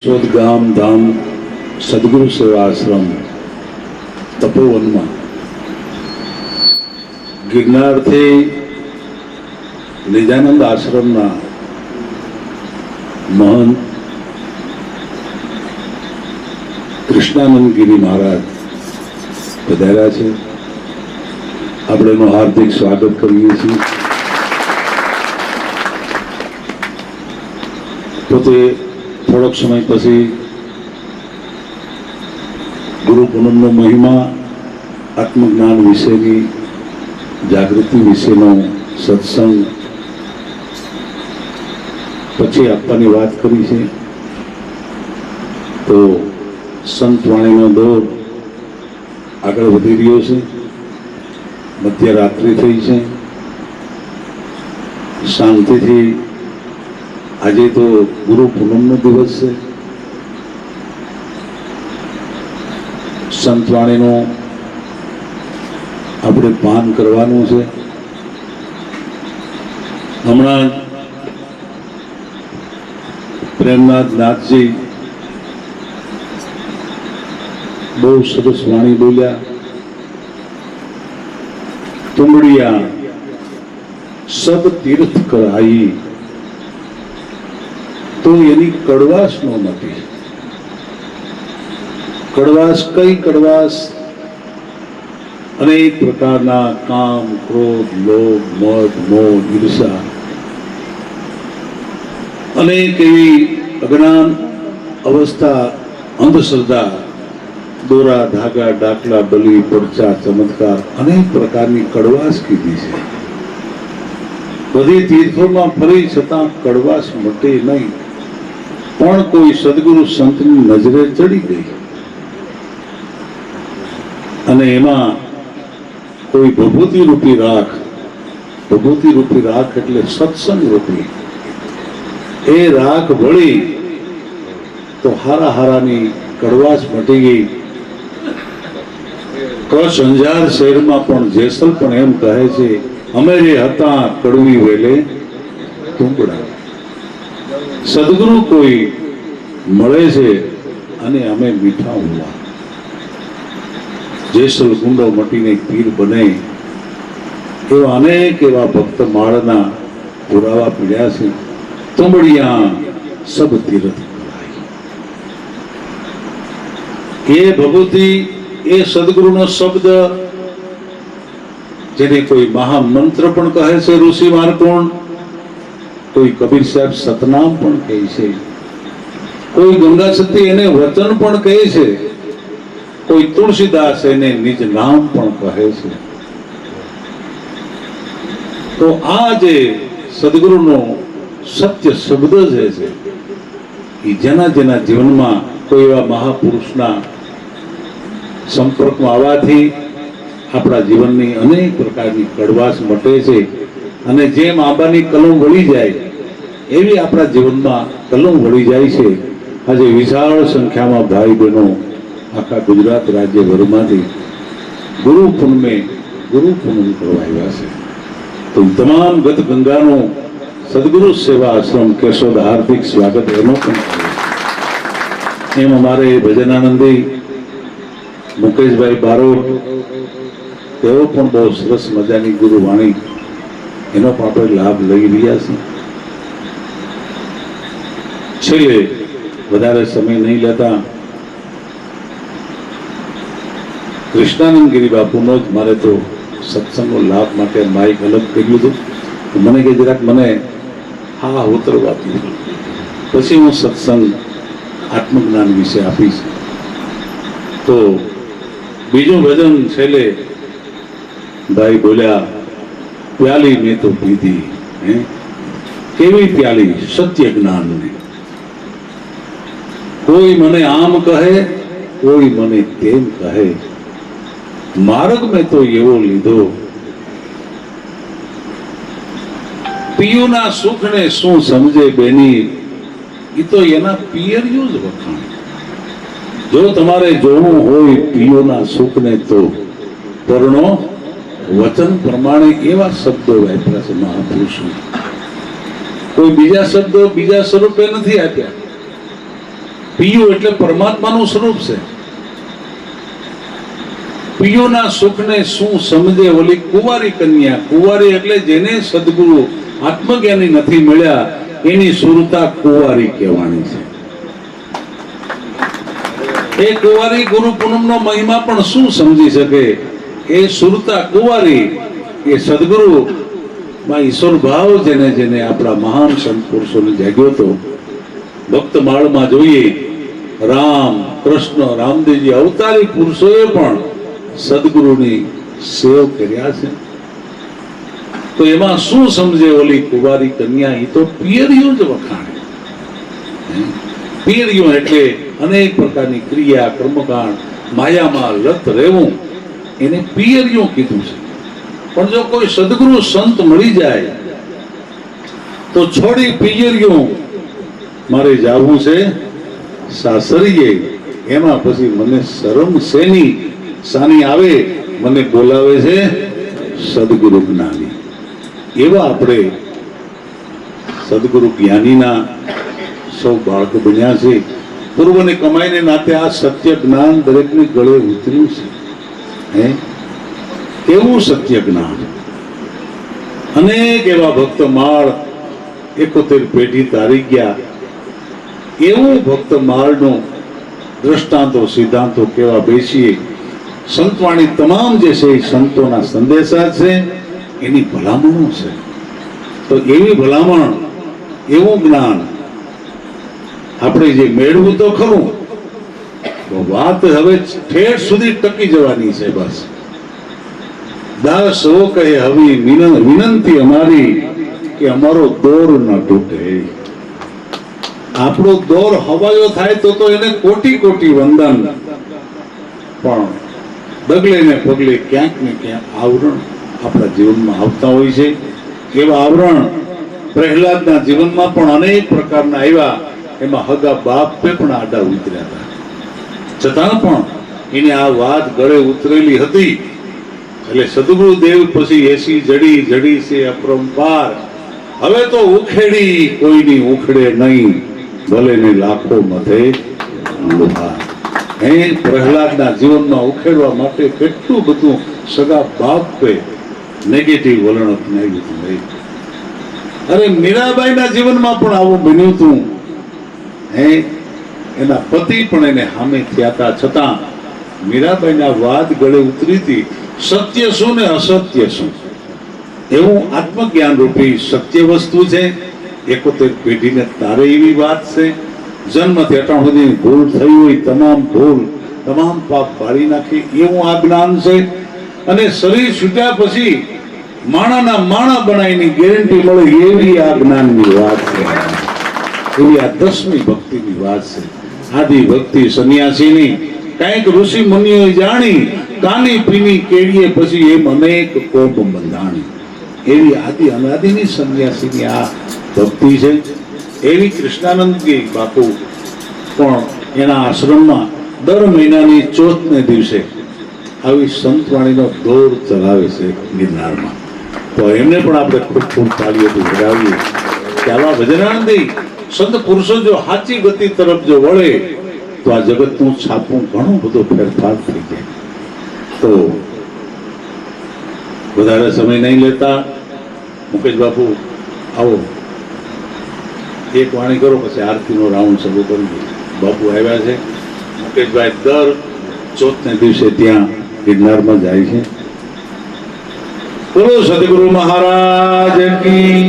શોધગામ ધામ સદગુરુ સેવા આશ્રમ તપોવનમાં ગિરનારથી નિજાનંદ આશ્રમના મહંત કૃષ્ણાનંદગીરી મહારાજ પધાર્યા છે. આપણે એનું હાર્દિક સ્વાગત કરીએ છીએ. પોતે થોડોક સમય પછી ગુરુ પૂનમનો મહિમા, આત્મજ્ઞાન વિશેની જાગૃતિ વિશેનો સત્સંગ પછી આપવાની વાત કરી છે. તો સંત વાણીનો દોર આગળ વધી રહ્યો છે. મધ્યરાત્રિ થઈ છે. શાંતિથી આજે તો ગુરુ પૂનમનો દિવસ છે. સંતવાણીનું આપણે પાન કરવાનું છે. હમણાં પ્રેમનાથ નાથજી બહુ સરસ વાણી બોલ્યા. તુમડિયા સબ તીર્થ કરાઈ તો એની કડવાશ નો નથી. કડવાશ કઈ કડવાશ? અનેક પ્રકારના કામ, ક્રોધ, લોભ, મદ, મોહ, ઈર્ષા, અનેક એવી અજ્ઞાન અવસ્થા, અંધશ્રદ્ધા, દોરા ધાગા, ડાકલા, બલી, પડચા, ચમત્કાર, અનેક પ્રકારની કડવાશ કીધી છે. બધી તીર્થોમાં ફરી છતાં કડવાશ મટે નહીં. પણ કોઈ સદગુરુ સંતની નજરે ચડી ગઈ અને એમાં કોઈ ભભૂતિ રૂપી રાખ, ભભૂતિ રૂપી રાખ એટલે સત્સંગ રૂપી એ રાખ વળી તો હારા હારાની કડવાશ મટી ગઈ. કચ્છ અંજાર શહેરમાં પણ જેસલ પણ એમ કહે છે, અમે જે હતા કડવી વેલે તુંબડા. સદગુરુ કોઈ મળે છે અને અમે મીઠા હોવા. જેસલ ગુંડો મટીને પીર બને એવા અનેક એવા ભક્ત માળના પુરાવા પીડ્યા છે. તુંબડિયા સબ તીર્થ કરાઈ. એ ભગવતી, એ સદગુરુનો શબ્દ જેને કોઈ મહામંત્ર પણ કહે છે ઋષિ માર્કોણ, કોઈ કબીર સાહેબ સતનામ પણ કહે છે, કોઈ ગંગા સતી એને વચન પણ કહે છે, કોઈ તુલસીદાસ એને નિજ નામ પણ કહે છે. તો આ જે સદગુરુનો સત્ય શબ્દ જે છે એ જેના જેના જીવનમાં કોઈ એવા મહાપુરુષના સંપર્કમાં આવવાથી આપણા જીવનની અનેક પ્રકારની કડવાશ મટે છે. અને જેમ આંબાની કલમ વળી જાય એવી આપણા જીવનમાં કલમ વળી જાય છે. આજે વિશાળ સંખ્યામાં ભાઈ બહેનો આખા ગુજરાત રાજ્યભરમાંથી ગુરુ પૂનમ કરવા આવ્યા છે. તો તમામ ગત ગંગાનો સદગુરુ સેવા આશ્રમ કેશોદ હાર્દિક સ્વાગત એનો પણ એમ અમારે ભજનાનંદી મુકેશભાઈ બારોટ તેઓ પણ બહુ સરસ મજાની ગુરુવાણી એનો પણ આપણે લાભ લઈ રહ્યા છે. છેલ્લે વધારે સમય નહીં લેતા કૃષ્ણાનંદગીરી બાપુનો જ મારે તો સત્સંગનો લાભ માટે માઇક અલગ કર્યું હતું. મને કે જરાક મને હા ઉતરવા દીધું, પછી હું સત્સંગ આત્મજ્ઞાન વિશે આપીશ. તો બીજું ભજન છેલ્લે ભાઈ બોલ્યા, પ્યાલી મેં તો પીધી. કેવી પ્યાલી? સત્ય જ્ઞાનની. કોઈ મને આમ કહે, કોઈ મને તેમ કહે, માર્ગ મેં તો એવો લીધો. પિયુના સુખને શું સમજે બેની, એ તો એના પિયરિયું જ વખાણ. જો તમારે જોવું હોય પિયુના સુખને તો પરણો વચન પ્રમાણે એવા શબ્દો વાપર્યા છે મહાપુરુષો. કોઈ બીજા શબ્દો બીજા સ્વરૂપે નથી આપ્યા. પિયું એટલે પરમાત્માનું સ્વરૂપ છે. પિયુના સુખને શું સમજે ઓલી કુંવારી કન્યા. કુંવારી એટલે જેને સદગુરુ આત્મજ્ઞાની નથી મળ્યા એની સુરતા કુંવારી કહેવાની છે. એ કુંવારી ગુરુ પૂનમનો મહિમા પણ શું સમજી શકે? એ સુરતા કુંવારી એ સદગુરુ માં ઈશ્વર ભાવ જેને જેને આપણા મહાન સંત પુરુષોને જાગ્યો હતો. ભક્ત માળમાં જોઈએ રામ કૃષ્ણ રામદેવજી અવતારી પુરુષોએ પણ સદગુરુની સેવ કર્યા છે. તો એમાં શું સમજે ઓલી કુંવારી કન્યા? એ તો પિયરિયું જ વખાણે. પિયરિયું એટલે અનેક પ્રકારની ક્રિયા કર્મકાંડ માયામાં લત રહેવું, એને પિયરિયું કીધું છે. પણ જો કોઈ સદગુરુ સંત મળી જાય તો છોડી પિયરિયું મારે જાવું છે સાસરીએ, એમાં પછી મને શરમ શેની સાની આવે, મને બોલાવે છે સદગુરુ જ્ઞાની. એવા આપણે સદગુરુ જ્ઞાનીના સૌ બાળક બન્યા છે. પૂર્વની કમાઈને નાતે આ સત્ય જ્ઞાન દરેકની ગળે ઉતર્યું છે. કેવું સત્ય જ્ઞાન! અનેક એવા ભક્ત માળ 71 પેઢી તારી ગયા. એવું ભક્ત માળનું દ્રષ્ટાંતો સિદ્ધાંતો કેવા બેસીએ. સંતવાણી તમામ જે છે એ સંતોના સંદેશા છે, એની ભલામણો છે. તો એવી ભલામણ, એવું જ્ઞાન આપણે જે મેળવું તો ખરું, વાત હવે ઠેઠ સુધી ટકી જવાની છે. બસ દાસ ઓ કહે હવે વિનંતી અમારી કે અમારો દોર ન તૂટે. આપણો દોર હવાયો થાય તો એને કોટી કોટી વંદન. પણ ડગલે ને પગલે ક્યાંક ને ક્યાંક આવરણ આપણા જીવનમાં આવતા હોય છે. એવા આવરણ પ્રહલાદના જીવનમાં પણ અનેક પ્રકારના આવ્યા. એમાં હગા બાપે પણ આડા ઉતર્યા હતા, છતાં પણ એને આ વાત ગળે ઉતરેલી હતી. એટલે સદગુરુ દેવ પછી એસી જડી જડી છે અપરંપાર, હવે તો ઉખેડી કોઈની ઉખડે નહીં, ભલે ને લાખો મધે લુહાર. પ્રહલાદના જીવનમાં ઉખેડવા માટે કેટલું બધું સગા બાપે નેગેટિવ વલણ અપનાવ્યું હતું. અરે મીરાબાઈના જીવનમાં પણ આવું બન્યું હતું. એના પતિ પણ એને સામે થયા હતા, છતાં મીરાબાઈના વાત ગળે ઉતરી હતી. સત્ય શું ને અસત્ય શું, એવું આત્મજ્ઞાન રૂપી સત્ય વસ્તુ છે. 71 પેઢીને તારે એવી વાત છે. જન્મથી અટાણ સુધી ભૂલ થઈ હોય, તમામ ભૂલ તમામ પાપ બાળી નાખી, એવું આ જ્ઞાન છે. અને શરીર છૂટ્યા પછી માણાના માણા બનાવીની ગેરંટી મળે એવી આ જ્ઞાનની વાત છે. એવી આ 10મી ભક્તિની વાત છે. આદિ ભક્તિ સંન્યાસીની કંઈક ઋષિ મુનિઓએ જાણી, કાની પીની કેડીએ પછી એમ અનેક કોપ બંધાણી. એવી આદિ અનાદિની સંન્યાસીની આ ભક્તિ છે. એવી કૃષ્ણાનંદજી બાપુ પણ એના આશ્રમમાં દર મહિનાની ચોથને દિવસે આવી સંતવાણીનો દોર ચલાવે છે ગિરનારમાં. તો એમને પણ આપણે ખૂબ ખૂબ તાળીઓથી વધાવીએ કે આવા ભજનાનંદી સંત પુરુષો જો સાચી ગતિ તરફ જો વળે તો આ જગતનું છાપું ઘણો બધો ફેરફાર થઈ જાય. તો વધારે સમય નહીં લેતા મુકેશ બાપુ આવો, એક વાણી કરો પછી આરતીનો રાઉન્ડ શરૂ કરીએ. બાપુ આવ્યા છે. મુકેશભાઈ દર ચોથને દિવસે ત્યાં ગિરનારમાં જાય છે. બોલો સદગુરુ મહારાજ કી